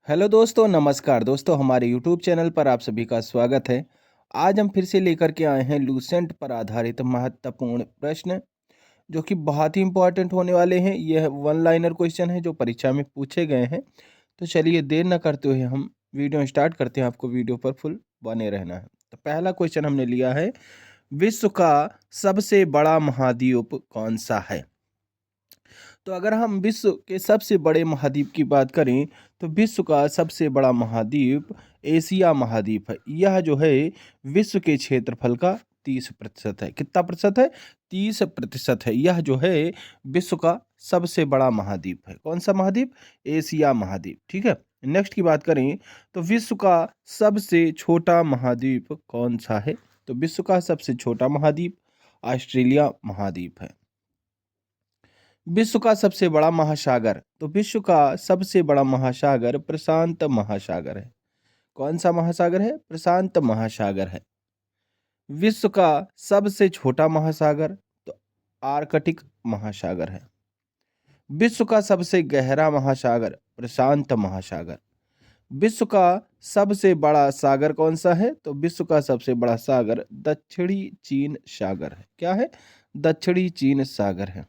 Hello दोस्तों, नमस्कार दोस्तों। हमारे यूट्यूब चैनल पर आप सभी का स्वागत है। आज हम फिर से लेकर के आए हैं लूसेंट पर आधारित महत्वपूर्ण प्रश्न, जो कि बहुत ही इंपॉर्टेंट होने वाले हैं। यह वन लाइनर क्वेश्चन है जो परीक्षा में पूछे गए हैं। तो चलिए देर न करते हुए हम वीडियो स्टार्ट करते हैं। आपको वीडियो पर फुल बने रहना है। तो पहला क्वेश्चन हमने लिया है, विश्व का सबसे बड़ा महाद्वीप कौन सा है? तो अगर हम विश्व के सबसे बड़े महाद्वीप की बात करें तो विश्व का सबसे बड़ा महाद्वीप एशिया महाद्वीप है। यह जो है विश्व के क्षेत्रफल का 30% है। कितना प्रतिशत है? 30% है। यह जो है विश्व का सबसे बड़ा महाद्वीप है। कौन सा महाद्वीप? एशिया महाद्वीप। ठीक है। नेक्स्ट की बात करें तो विश्व का सबसे छोटा महाद्वीप कौन सा है? तो विश्व का सबसे छोटा महाद्वीप ऑस्ट्रेलिया महाद्वीप है। विश्व का सबसे बड़ा महासागर, तो विश्व का सबसे बड़ा महासागर प्रशांत महासागर है। कौन सा महासागर है? प्रशांत महासागर है। विश्व का सबसे छोटा महासागर तो आर्कटिक महासागर है। विश्व का सबसे गहरा महासागर प्रशांत महासागर। विश्व का सबसे बड़ा सागर कौन सा है? तो विश्व का सबसे बड़ा सागर दक्षिणी चीन सागर है। क्या है? दक्षिणी चीन सागर है।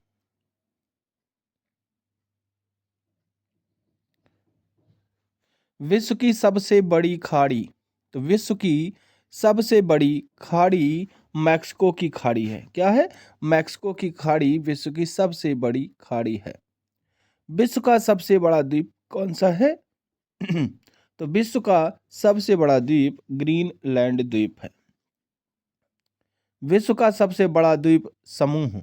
विश्व की सबसे बड़ी खाड़ी, तो विश्व की सबसे बड़ी खाड़ी मैक्सिको की खाड़ी है। क्या है? मैक्सिको की खाड़ी विश्व की सबसे बड़ी खाड़ी है। विश्व का सबसे बड़ा द्वीप कौन सा है? तो विश्व का सबसे बड़ा द्वीप ग्रीनलैंड द्वीप है। विश्व का सबसे बड़ा द्वीप समूह,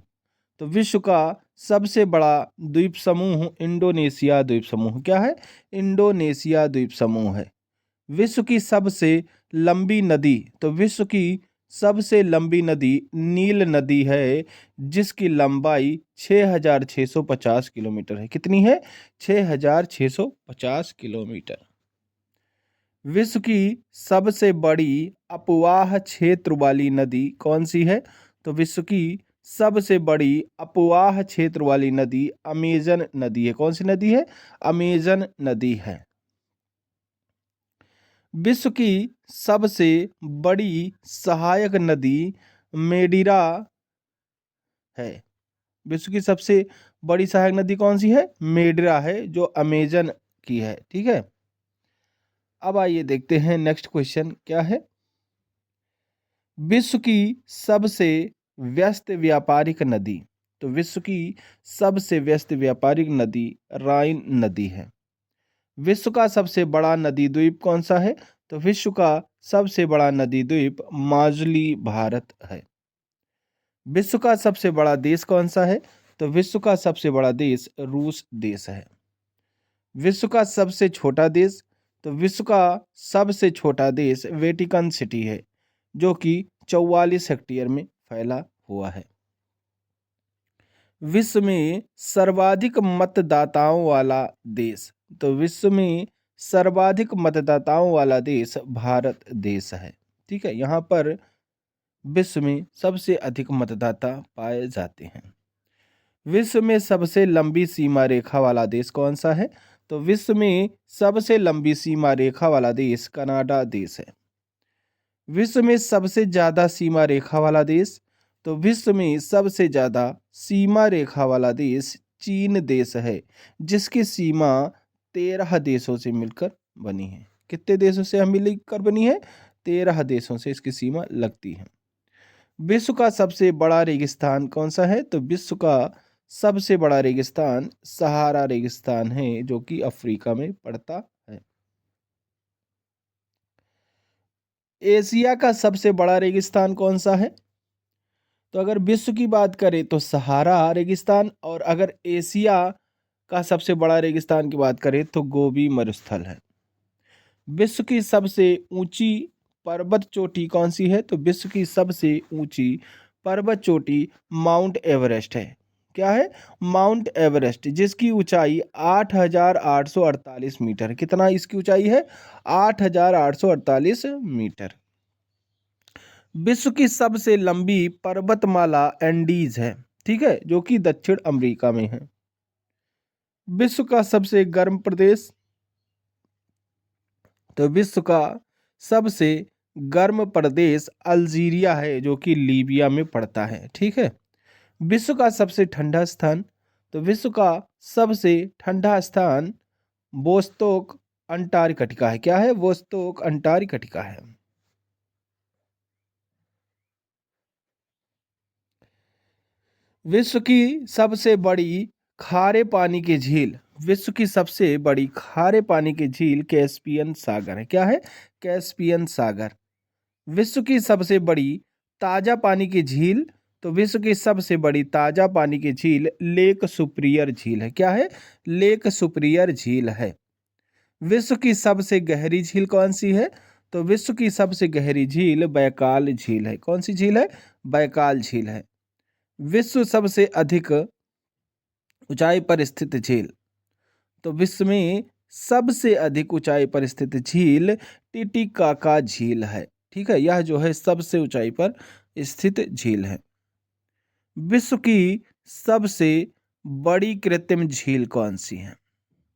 तो विश्व का सबसे बड़ा द्वीप समूह इंडोनेशिया द्वीप समूह। क्या है? इंडोनेशिया द्वीप समूह है। विश्व की सबसे लंबी नदी, तो विश्व की सबसे लंबी नदी नील नदी है, जिसकी लंबाई 6,650 किलोमीटर है। कितनी है? 6,650 किलोमीटर। विश्व की सबसे बड़ी अपवाह क्षेत्र वाली नदी कौन सी है? तो विश्व की सबसे बड़ी अपवाह क्षेत्र वाली नदी अमेजन नदी है। कौन सी नदी है? अमेजन नदी है। विश्व की सबसे बड़ी सहायक नदी मेडिरा है। विश्व की सबसे बड़ी सहायक नदी कौन सी है? मेडिरा है, जो अमेजन की है। ठीक है। अब आइए देखते हैं नेक्स्ट क्वेश्चन क्या है। विश्व की सबसे व्यस्त व्यापारिक नदी, तो विश्व की सबसे व्यस्त व्यापारिक नदी राइन नदी है। विश्व का सबसे बड़ा नदी द्वीप कौन सा है? तो विश्व का सबसे बड़ा नदी द्वीप माजुली भारत है। विश्व का सबसे बड़ा देश कौन सा है? तो विश्व का सबसे बड़ा देश रूस देश है। विश्व का सबसे छोटा देश, तो विश्व का सबसे छोटा देश वेटिकन सिटी है, जो कि 44 हेक्टेयर में फैला हुआ है। विश्व में सर्वाधिक मतदाताओं वाला देश, तो विश्व में सर्वाधिक मतदाताओं वाला देश भारत देश है। ठीक है। यहाँ पर विश्व में सबसे अधिक मतदाता पाए जाते हैं। विश्व में सबसे लंबी सीमा रेखा वाला देश कौन सा है? तो विश्व में सबसे लंबी सीमा रेखा वाला देश कनाडा देश है। विश्व में सबसे ज्यादा सीमा रेखा वाला देश, तो विश्व में सबसे ज्यादा सीमा रेखा वाला देश चीन देश है, जिसकी सीमा 13 देशों से मिलकर बनी है। कितने देशों से मिलकर बनी है? 13 देशों से इसकी सीमा लगती है। विश्व का सबसे बड़ा रेगिस्तान कौन सा है? तो विश्व का सबसे बड़ा रेगिस्तान सहारा रेगिस्तान है, जो कि अफ्रीका में पड़ता है। एशिया का सबसे बड़ा रेगिस्तान कौन सा है? तो अगर विश्व की बात करें तो सहारा रेगिस्तान, और अगर एशिया का सबसे बड़ा रेगिस्तान की बात करें तो गोबी मरुस्थल है। विश्व की सबसे ऊंची पर्वत चोटी कौन सी है? तो विश्व की सबसे ऊंची पर्वत चोटी माउंट एवरेस्ट है। क्या है? माउंट एवरेस्ट, जिसकी ऊंचाई 8,848 मीटर। कितना इसकी ऊंचाई है? 8,848 मीटर। विश्व की सबसे लंबी पर्वतमाला एंडीज है। ठीक है, जो कि दक्षिण अमेरिका में है। विश्व का सबसे गर्म प्रदेश तो विश्व का सबसे गर्म प्रदेश अल्जीरिया है, जो कि लीबिया में पड़ता है। ठीक है। विश्व का सबसे ठंडा स्थान, तो विश्व का सबसे ठंडा स्थान वोस्तोक अंटार्कटिका है। क्या है? वोस्तोक अंटार्कटिका है। विश्व की सबसे बड़ी खारे पानी की झील, विश्व की सबसे बड़ी खारे पानी की झील कैस्पियन सागर है। क्या है? कैस्पियन सागर। विश्व की सबसे बड़ी ताजा पानी की झील, तो विश्व की सबसे बड़ी ताजा पानी की झील लेक सुप्रियर झील है। क्या है? लेक सुप्रियर झील है। विश्व की सबसे गहरी झील कौन सी है? तो विश्व की सबसे गहरी झील बैकाल झील है। कौन सी झील है? बैकाल झील है। विश्व सबसे अधिक ऊंचाई पर स्थित झील, तो विश्व में सबसे अधिक ऊंचाई पर स्थित झील टिटिकाका झील है। ठीक है। यह जो है सबसे ऊंचाई पर स्थित झील है। विश्व की सबसे बड़ी कृत्रिम झील कौन सी है?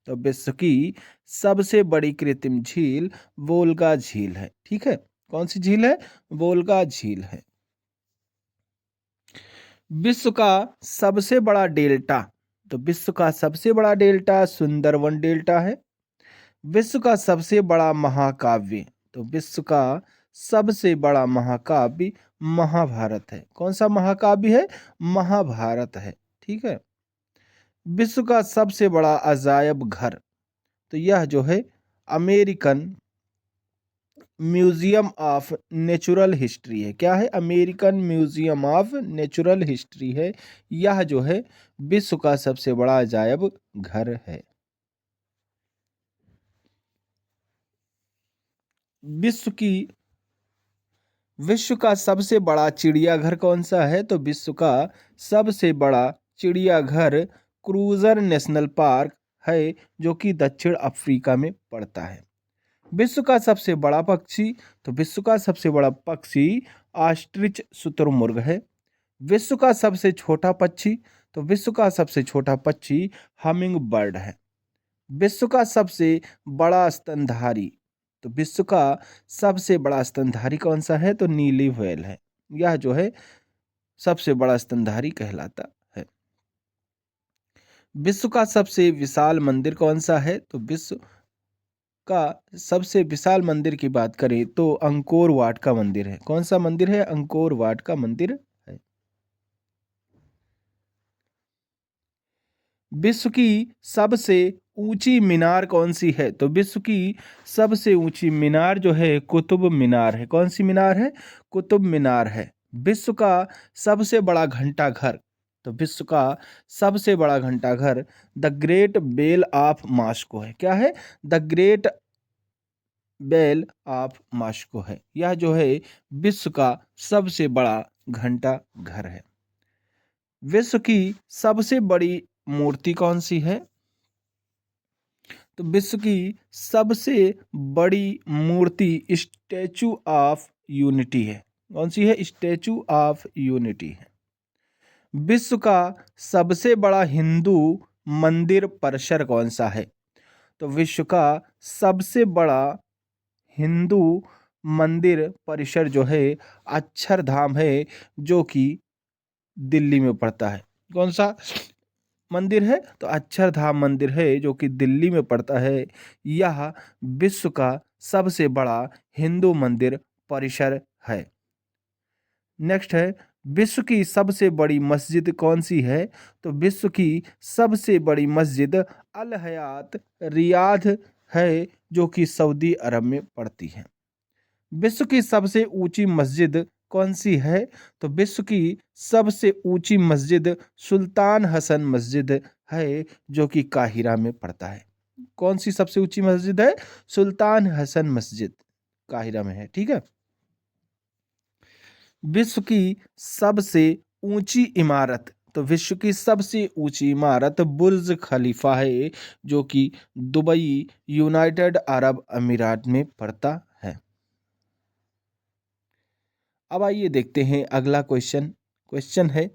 तो विश्व की सबसे बड़ी कृत्रिम झील वोल्गा झील है। ठीक है। कौन सी झील है? वोल्गा झील है। विश्व का सबसे बड़ा डेल्टा, तो विश्व का सबसे बड़ा डेल्टा सुंदरवन डेल्टा है। विश्व का सबसे बड़ा महाकाव्य, तो विश्व का सबसे बड़ा महाकाव्य महाभारत है। कौन सा महाकाव्य है? महाभारत है। ठीक है। विश्व का सबसे बड़ा अजायब घर, तो यह जो है American museum of natural history है। क्या है? American museum of natural history है। यह जो है विश्व का सबसे बड़ा अजायब घर है। विश्व का सबसे बड़ा चिड़ियाघर कौन सा है? तो विश्व का सबसे बड़ा चिड़ियाघर क्रूजर नेशनल पार्क है, जो कि दक्षिण अफ्रीका में पड़ता है। विश्व का सबसे बड़ा पक्षी, तो विश्व का सबसे बड़ा पक्षी ऑस्ट्रिच शुतुरमुर्ग है। विश्व का सबसे छोटा पक्षी, तो विश्व का सबसे छोटा पक्षी हमिंग बर्ड है। विश्व का सबसे बड़ा स्तनधारी, तो विश्व का सबसे बड़ा स्तनधारी कौन सा है? तो नीली व्हेल है। यह जो है सबसे बड़ा स्तनधारी कहलाता है। विश्व का सबसे विशाल मंदिर कौन सा है? तो विश्व का सबसे विशाल मंदिर की बात करें तो अंकोर वाट का मंदिर है। कौन सा मंदिर है? अंकोर वाट का मंदिर है। विश्व की सबसे ऊंची मीनार कौन सी है? तो विश्व की सबसे ऊंची मीनार जो है कुतुब मीनार है। कौन सी मीनार है? कुतुब मीनार है। विश्व का सबसे बड़ा घंटा घर, तो विश्व का सबसे बड़ा घंटा घर the great bell of Moscow है। क्या है? The great bell of Moscow है। यह जो है विश्व का सबसे बड़ा घंटा घर है। विश्व की सबसे बड़ी मूर्ति कौन सी है? तो विश्व की सबसे बड़ी मूर्ति स्टैचू ऑफ यूनिटी है। कौन सी है? स्टैचू ऑफ यूनिटी है। विश्व का सबसे बड़ा हिंदू मंदिर परिसर कौन सा है? तो विश्व का सबसे बड़ा हिंदू मंदिर परिसर जो है अक्षरधाम है, जो कि दिल्ली में पड़ता है। कौन सा मंदिर है? तो अक्षरधाम मंदिर है, जो कि दिल्ली में पड़ता है। यह विश्व का सबसे बड़ा हिंदू मंदिर परिसर है। नेक्स्ट है, विश्व की सबसे बड़ी मस्जिद कौन सी है? तो विश्व की सबसे बड़ी मस्जिद अल हयात रियाद है, जो कि सऊदी अरब में पड़ती है। विश्व की सबसे ऊंची मस्जिद कौन सी है? तो विश्व की सबसे ऊंची मस्जिद सुल्तान हसन मस्जिद है, जो कि काहिरा में पड़ता है। कौन सी सबसे ऊंची मस्जिद है? सुल्तान हसन मस्जिद, काहिरा में है। ठीक है। विश्व की सबसे ऊंची इमारत, तो विश्व की सबसे ऊंची इमारत बुर्ज खलीफा है, जो कि दुबई यूनाइटेड अरब अमीरात में पड़ता है। अब आइए देखते हैं अगला क्वेश्चन। क्वेश्चन है,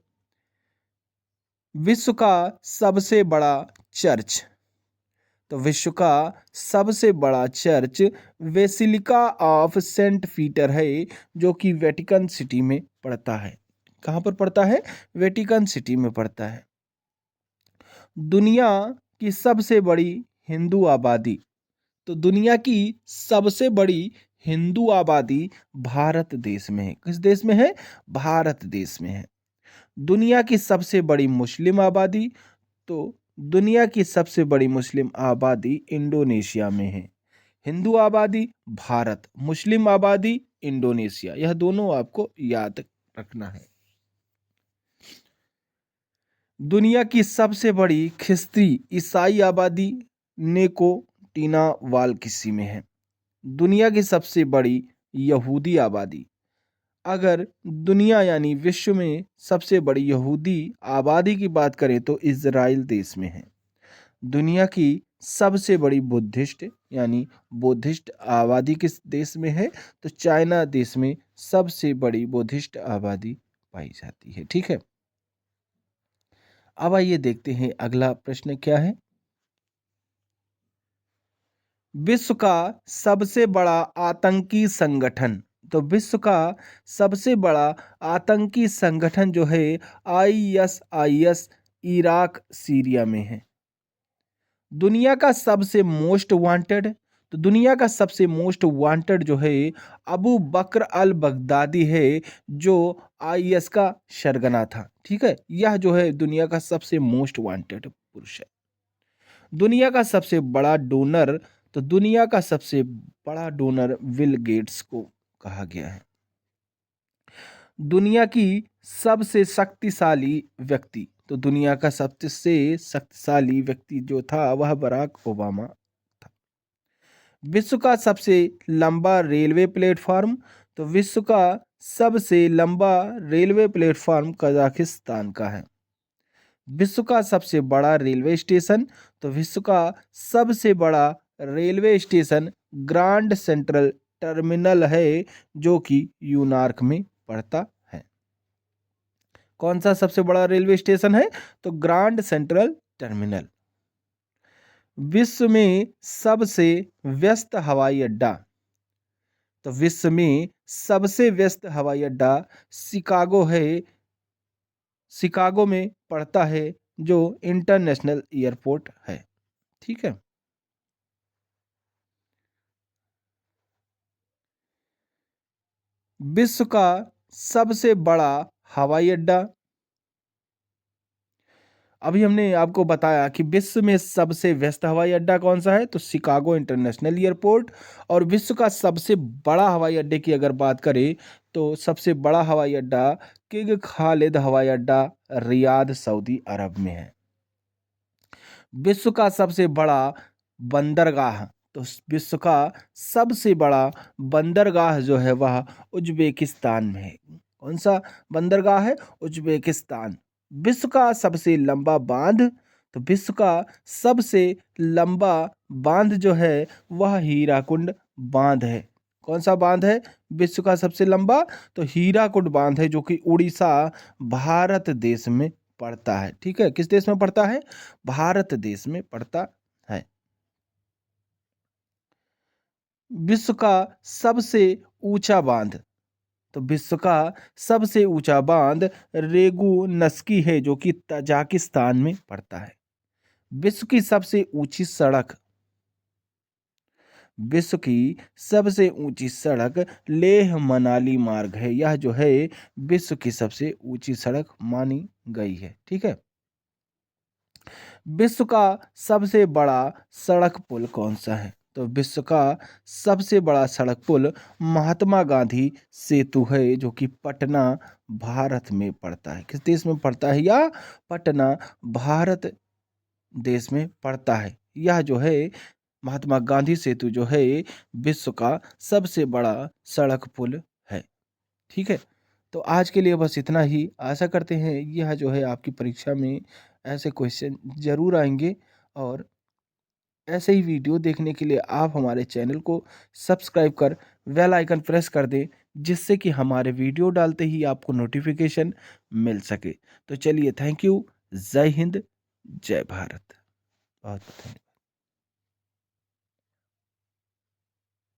विश्व का सबसे बड़ा चर्च, तो विश्व का सबसे बड़ा church basilica of saint Peter है, जो कि वेटिकन सिटी में पड़ता है। कहाँ पर पड़ता है? वेटिकन सिटी में पड़ता है। दुनिया की सबसे बड़ी हिंदू आबादी, तो दुनिया की सबसे बड़ी हिंदू आबादी भारत देश में है। किस देश में है? भारत देश में है। दुनिया की सबसे बड़ी मुस्लिम आबादी, तो दुनिया की सबसे बड़ी मुस्लिम आबादी इंडोनेशिया में है। हिंदू आबादी भारत, मुस्लिम आबादी इंडोनेशिया, यह दोनों आपको याद रखना है। दुनिया की सबसे बड़ी ख्रिस्ती ईसाई आबादी नेकोटीना वालकिसी में है। दुनिया की सबसे बड़ी यहूदी आबादी, अगर दुनिया यानी विश्व में सबसे बड़ी यहूदी आबादी की बात करें तो इज़राइल देश में है। दुनिया की सबसे बड़ी बुद्धिस्ट यानी बुद्धिस्ट आबादी किस देश में है? तो चाइना देश में सबसे बड़ी बुद्धिस्ट आबादी पाई जाती है। ठीक है, अब आइए देखते हैं अगला प्रश्न क्या है। विश्व का सबसे बड़ा आतंकी संगठन, तो विश्व का सबसे बड़ा आतंकी संगठन जो है ISIS इराक सीरिया में है। दुनिया का सबसे मोस्ट वांटेड, तो दुनिया का सबसे मोस्ट वांटेड जो है अबू बकर अल बगदादी है, जो IS का सरगना था। ठीक है, यह जो है दुनिया का सबसे मोस्ट वांटेड पुरुष है। दुनिया का सबसे बड़ा डोनर, तो दुनिया का सबसे बड़ा डोनर बिल गेट्स को कहा गया है। दुनिया की सबसे शक्तिशाली व्यक्ति, तो दुनिया का सबसे शक्तिशाली व्यक्ति जो था वह बराक ओबामा था। विश्व का सबसे लंबा रेलवे प्लेटफॉर्म, तो विश्व का सबसे लंबा रेलवे प्लेटफॉर्म कजाकिस्तान का है। विश्व का सबसे बड़ा रेलवे स्टेशन, तो विश्व का सबसे बड़ा railway station grand central terminal है, जो कि न्यूयॉर्क में पड़ता है। कौन सा सबसे बड़ा रेलवे स्टेशन है? तो ग्रांड सेंट्रल टर्मिनल। विश्व में सबसे व्यस्त हवाई अड्डा, तो विश्व में सबसे व्यस्त हवाई अड्डा शिकागो है, शिकागो में पड़ता है, जो इंटरनेशनल एयरपोर्ट है। ठीक है, विश्व का सबसे बड़ा हवाई अड्डा, अभी हमने आपको बताया कि विश्व में सबसे व्यस्त हवाई अड्डा कौन सा है, तो शिकागो इंटरनेशनल एयरपोर्ट। और विश्व का सबसे बड़ा हवाई अड्डे की अगर बात करें तो सबसे बड़ा हवाई अड्डा किंग खालिद हवाई अड्डा रियाद सऊदी अरब में है। विश्व का सबसे बड़ा बंदरगाह, तो विश्व का सबसे बड़ा बंदरगाह जो है वह उज्बेकिस्तान में है। कौन सा बंदरगाह है? उज्बेकिस्तान। विश्व का सबसे लंबा बांध, तो विश्व का सबसे लंबा बांध जो है वह हीराकुंड बांध है। कौन सा बांध है विश्व का सबसे लंबा? तो हीराकुंड बांध है, जो कि उड़ीसा भारत देश में पड़ता है। ठीक है, किस देश में पड़ता है? भारत देश में पड़ता है। विश्व का सबसे ऊंचा बांध, तो विश्व का सबसे ऊंचा बांध रेगू नस्की है, जो कि तजाकिस्तान में पड़ता है। विश्व की सबसे ऊंची सड़क, विश्व की सबसे ऊंची सड़क लेह मनाली मार्ग है। यह जो है विश्व की सबसे ऊंची सड़क मानी गई है। ठीक है, विश्व का सबसे बड़ा सड़क पुल कौन सा है? तो विश्व का सबसे बड़ा सड़क पुल महात्मा गांधी सेतु है, जो कि पटना भारत में पड़ता है। किस देश में पड़ता है? या पटना भारत देश में पड़ता है। यह जो है महात्मा गांधी सेतु जो है विश्व का सबसे बड़ा सड़क पुल है। ठीक है, तो आज के लिए बस इतना ही। आशा करते हैं यह जो है आपकी परीक्षा में ऐसे क्वेश्चन जरूर आएंगे, और ऐसे ही वीडियो देखने के लिए आप हमारे चैनल को सब्सक्राइब कर बेल आइकन प्रेस कर दें, जिससे कि हमारे वीडियो डालते ही आपको नोटिफिकेशन मिल सके। तो चलिए, थैंक यू। जय हिंद, जय भारत। बहुत बहुत धन्यवाद।